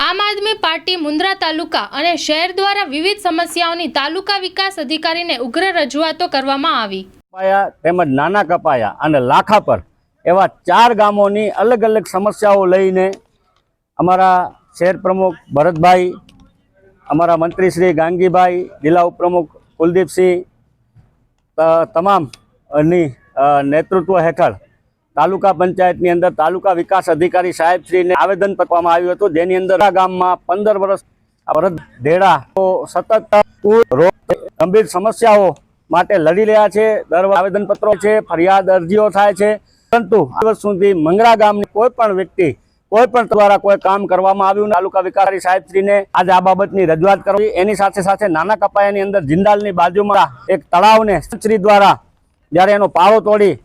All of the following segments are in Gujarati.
આમ આદમી પાર્ટી મુન્દ્રા તાલુકા અને શહેર દ્વારા વિવિધ સમસ્યાઓની તાલુકા વિકાસ અધિકારીને ઉગ્ર રજૂઆતો કરવામાં આવી। કપાયા તેમજ નાના કપાયા અને લાખા પર એવા 4 ગામોની અલગ અલગ સમસ્યાઓ લઈને અમારા શહેર પ્રમુખ ભરતભાઈ, અમારા મંત્રી શ્રી ગાંગીભાઈ, જિલ્લા ઉપપ્રમુખ કુલદીપસિંહ તમામની નેતૃત્વ હેઠળ તાલુકા પંચાયતની અંદર તાલુકા વિકાસ અધિકારી સાહેબશ્રીને આવેદન આપવામાં આવ્યું હતું, જેની અંદર આ ગામમાં 15 વર્ષ ઢેડા સતત ગંભીર સમસ્યાઓ માટે લડી રહ્યા છે। દર આવેદનપત્રો છે, ફરિયાદ અરજીઓ થાય છે, પરંતુ આ વર્ષ સુધી મંગરા ગામની કોઈ પણ વ્યક્તિ કોઈ પણ દ્વારા કોઈ કામ કરવામાં આવ્યું। તાલુકા વિકાસ સાહેબશ્રીને આજે આ બાબતની રજૂઆત કરવી। એની સાથે સાથે નાના કપાયાની અંદર જિંદાલની બાજુમાં એક તળાવને શ્રી દ્વારા જ્યારે એનો પાળો તોડી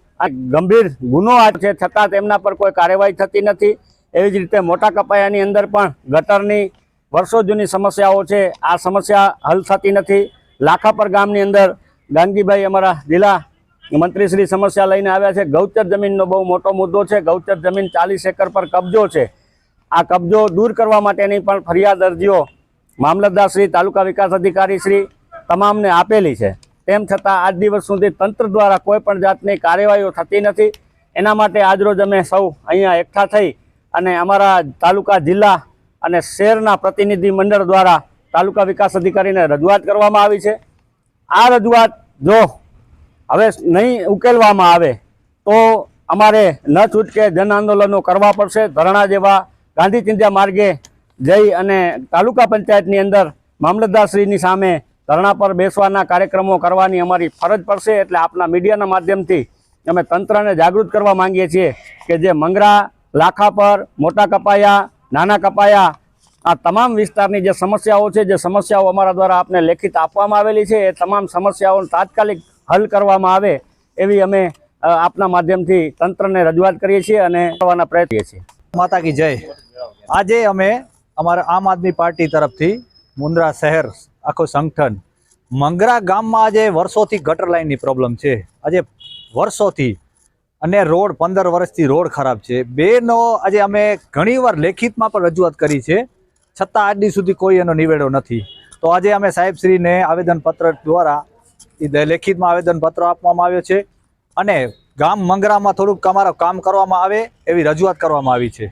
ગંભીર ગુનો છે, છતાં તેમના પર કોઈ કાર્યવાહી થતી નથી। એવી જ રીતે મોટા કપાયાની અંદર પણ ગટરની વર્ષો જૂની સમસ્યાઓ છે, આ સમસ્યા હલ થતી નથી। લાખાપર ગામની અંદર ગાંગીભાઈ અમારા જિલ્લા મંત્રીશ્રી સમસ્યા લઈને આવ્યા છે। ગૌચર જમીનનો બહુ મોટો મુદ્દો છે। ગૌચર જમીન 40 એકર પર કબજો છે। આ કબજો દૂર કરવા માટેની પણ ફરિયાદ અરજીઓ મામલતદાર શ્રી, તાલુકા વિકાસ અધિકારી શ્રી તમામને આપેલી છે। તેમ છતાં આજ દિવસ સુધી તંત્ર દ્વારા કોઈ પણ જાતની કાર્યવાહીઓ થતી નથી। એના માટે આજરોજ અમે સૌ અહીંયા એકઠા થઈ અને અમારા તાલુકા, જિલ્લા અને શહેરના પ્રતિનિધિ મંડળ દ્વારા તાલુકા વિકાસ અધિકારીને રજૂઆત કરવામાં આવી છે। આ રજૂઆત જો હવે નહીં ઉકેલવામાં આવે તો અમારે ન છૂટકે જન આંદોલનો કરવા પડશે। ધરણા જેવા ગાંધી ચિંધ્યા માર્ગે જઈ અને તાલુકા પંચાયતની અંદર મામલતદારશ્રીની સામે ધરણા પર બેસવાના કાર્યક્રમો કરવાની અમારી ફરજ પડશે। એટલે આપના મીડિયાના માધ્યમથી અમે તંત્રને જાગૃત કરવા માંગીએ છીએ કે જે મંગરા, લાખાપર, મોટા કપાયા, નાના કપાયા આ તમામ વિસ્તારની જે સમસ્યાઓ છે, જે સમસ્યાઓ અમારા દ્વારા આપને લેખિત આપવામાં આવેલી છે, એ તમામ સમસ્યાઓને તાત્કાલિક હલ કરવામાં આવે એવી અમે આપના માધ્યમથી તંત્રને રજૂઆત કરીએ છીએ અને કરવાના પ્રયત્ન કરીએ છીએ। માતા કી જય। આજે અમે અમારા આમ આદમી પાર્ટી તરફથી મુન્દ્રા શહેર આખો સંગઠન મંગરા ગામમાં આજે વર્ષોથી ગટર લાઇનની પ્રોબ્લેમ છે, આજે વર્ષોથી, અને રોડ 15 વર્ષથી રોડ ખરાબ છે। બેનો આજે અમે ઘણીવાર લેખિતમાં પણ રજૂઆત કરી છે, છતાં આજ દી સુધી કોઈ એનો નિવેડો નથી। તો આજે અમે સાહેબશ્રીને આવેદનપત્ર દ્વારા લેખિતમાં આવેદનપત્ર આપવામાં આવ્યો છે અને ગામ મંગરામાં થોડુંક અમારું કામ કરવામાં આવે એવી રજૂઆત કરવામાં આવી છે।